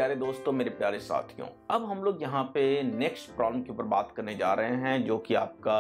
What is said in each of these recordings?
प्यारे दोस्तों, मेरे प्यारे साथियों, अब हम लोग यहाँ पे नेक्स्ट प्रॉब्लम के ऊपर बात करने जा रहे हैं जो कि आपका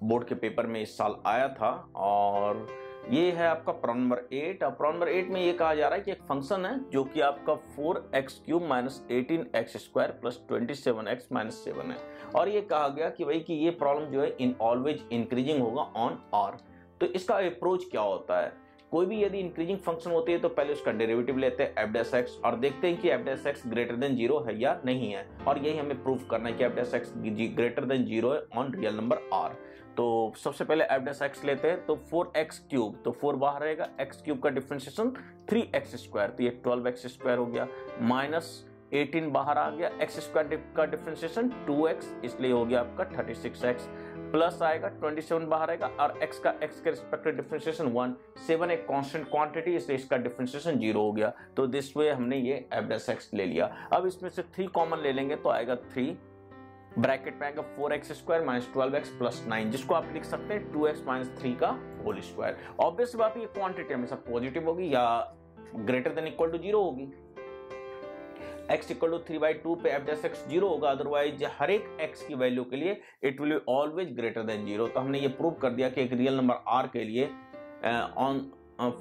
बोर्ड के पेपर में इस साल आया था। और ये है आपका प्रॉब्लम नंबर 8। अब प्रॉब्लम नंबर 8 में ये कहा जा रहा है कि एक फंक्शन है जो कि आपका 4x³ minus 18x² plus 27x-7 है। और ये कहा गया कि भाई कि ये प्रॉब्लम जो है इन ऑलवेज इंक्रीजिंग होगा ऑन r। तो इसका अप्रोच क्या होता है? कोई भी यदि इंक्रीजिंग फंक्शन होती है तो पहले उसका डेरिवेटिव लेते हैं f' और देखते हैं कि f' ग्रेटर देन 0 है या नहीं है। और यही हमें प्रूव करना है कि f' ग्रेटर देन 0 है ऑन रियल नंबर r। तो सबसे पहले f' लेते हैं, तो 4x³, तो 4 बाहर रहेगा, x³ का डिफरेंशिएशन 3x², तो ये 12x² हो गया, माइनस 18 बाहर आ गया, x² का डिफरेंशिएशन 2x, इसलिए हो गया आपका 36x, प्लस आएगा 27 बाहर आएगा और x के रिस्पेक्टिव डिफरेंशिएशन 1, 7 एक कांस्टेंट क्वांटिटी, इसलिए इसका डिफरेंशिएशन 0 हो गया। तो दिस वे हमने ये f' ले लिया। अब इसमें से 3 कॉमन ले लेंगे तो आएगा 3, ब्रैकेट में आएगा 4x² माइनस 12x प्लस 9, जिसको आप लिख सकते हैं 2x माइनस 3 का होल स्क्वायर। ऑब्वियस बात है, ये क्वांटिटी हमेशा पॉजिटिव होगी या ग्रेटर देन इक्वल टू 0 होगी। x इक्वल टू 3/2 पे f' 0 होगा, अदरवाइज हर एक x की वैल्यू के लिए it will be always greater then 0। तो हमने ये प्रूव कर दिया कि एक रियल नंबर r के लिए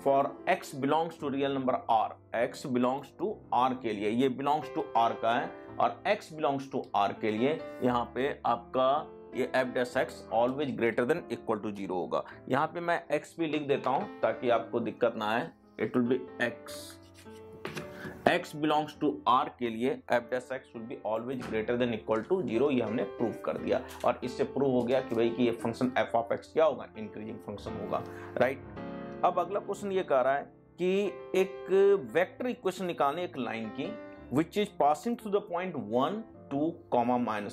for x belongs to real number r, x belongs to r के लिए ये बिलोंग्स टू r का है, और x बिलोंग्स टू r के लिए यहाँ पे आपका ये f' always greater than equal to 0 होगा। यहाँ पे मैं x भी लिख देता हूँ ताकि आपको दिक्कत ना आए। It will be x belongs to r के लिए f' will be always greater than equal to 0। ये हमने प्रूव कर दिया और इससे प्रूव हो गया कि भाई कि ये फंक्शन f(x) क्या होगा, इंक्रीजिंग फंक्शन होगा, राइट। अब अगला क्वेश्चन ये कह रहा है कि एक वेक्टर इक्वेशन निकालने एक लाइन की which is passing through the point 1, 2, -1,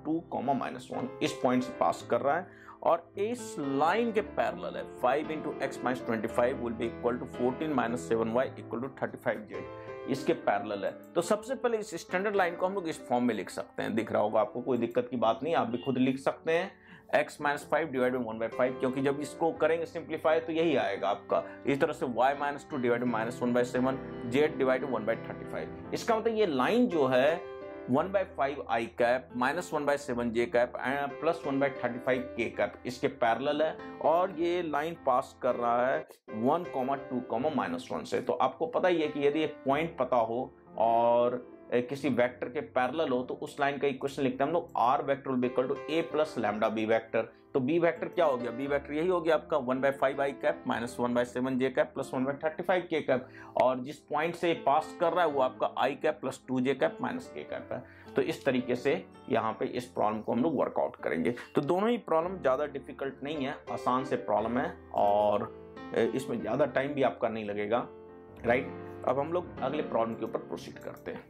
2, -1, इस पॉइंट से पास कर रहा है और इस लाइन के पैरेलल है। 5 × x - 25 will be equal to 14 - 7y equal to 35z, इसके पैरेलल है। तो सबसे पहले इस स्टैंडर्ड लाइन को हम लोग इस फॉर्म में लिख सकते हैं। दिख रहा होगा आपको, कोई दिक्कत की बात नहीं, आप भी खुद लिख सकते हैं x - 5 डिवाइड बाई 1/5, क्योंकि जब इसको करेंगे सिंप्लीफाई तो यही आएगा आपका। इस तरह से y - 2 divide by -1/7, z divide 1/35। इसका मतलब ये लाइन जो है 1/5 i cap minus 1/7 j cap plus 1/35 k cap इसके पैरेलल है, और ये लाइन पास कर रहा है 1, 2, -1 से। तो आपको पता ही है कि यदि एक पॉइंट पता हो और किसी वेक्टर के पैरेलल हो तो उस लाइन का इक्वेशन लिखते हैं हम लोग r vector will be equal to a plus lambda b vector. तो b वेक्टर क्या हो गया? b वेक्टर यही हो गया आपका 1/5 i cap minus 1/7 j cap plus 1/35 k cap, और जिस पॉइंट से पास कर रहा है वो आपका i cap plus 2j cap minus k cap है। तो इस तरीके से यहाँ पे इस प्रॉब्लम को हम लोग वर्कआउट करेंगे। तो दोनों ही प्रॉब्लम ज़्यादा डिफिकल्ट नहीं है, आसान से प्रॉब्लम है और इसमें ज़्यादा टाइम भी आपका नहीं लगेगा, राइट। अब हम लोग अगले प्रॉब्लम के ऊपर प्रोसीड करते हैं।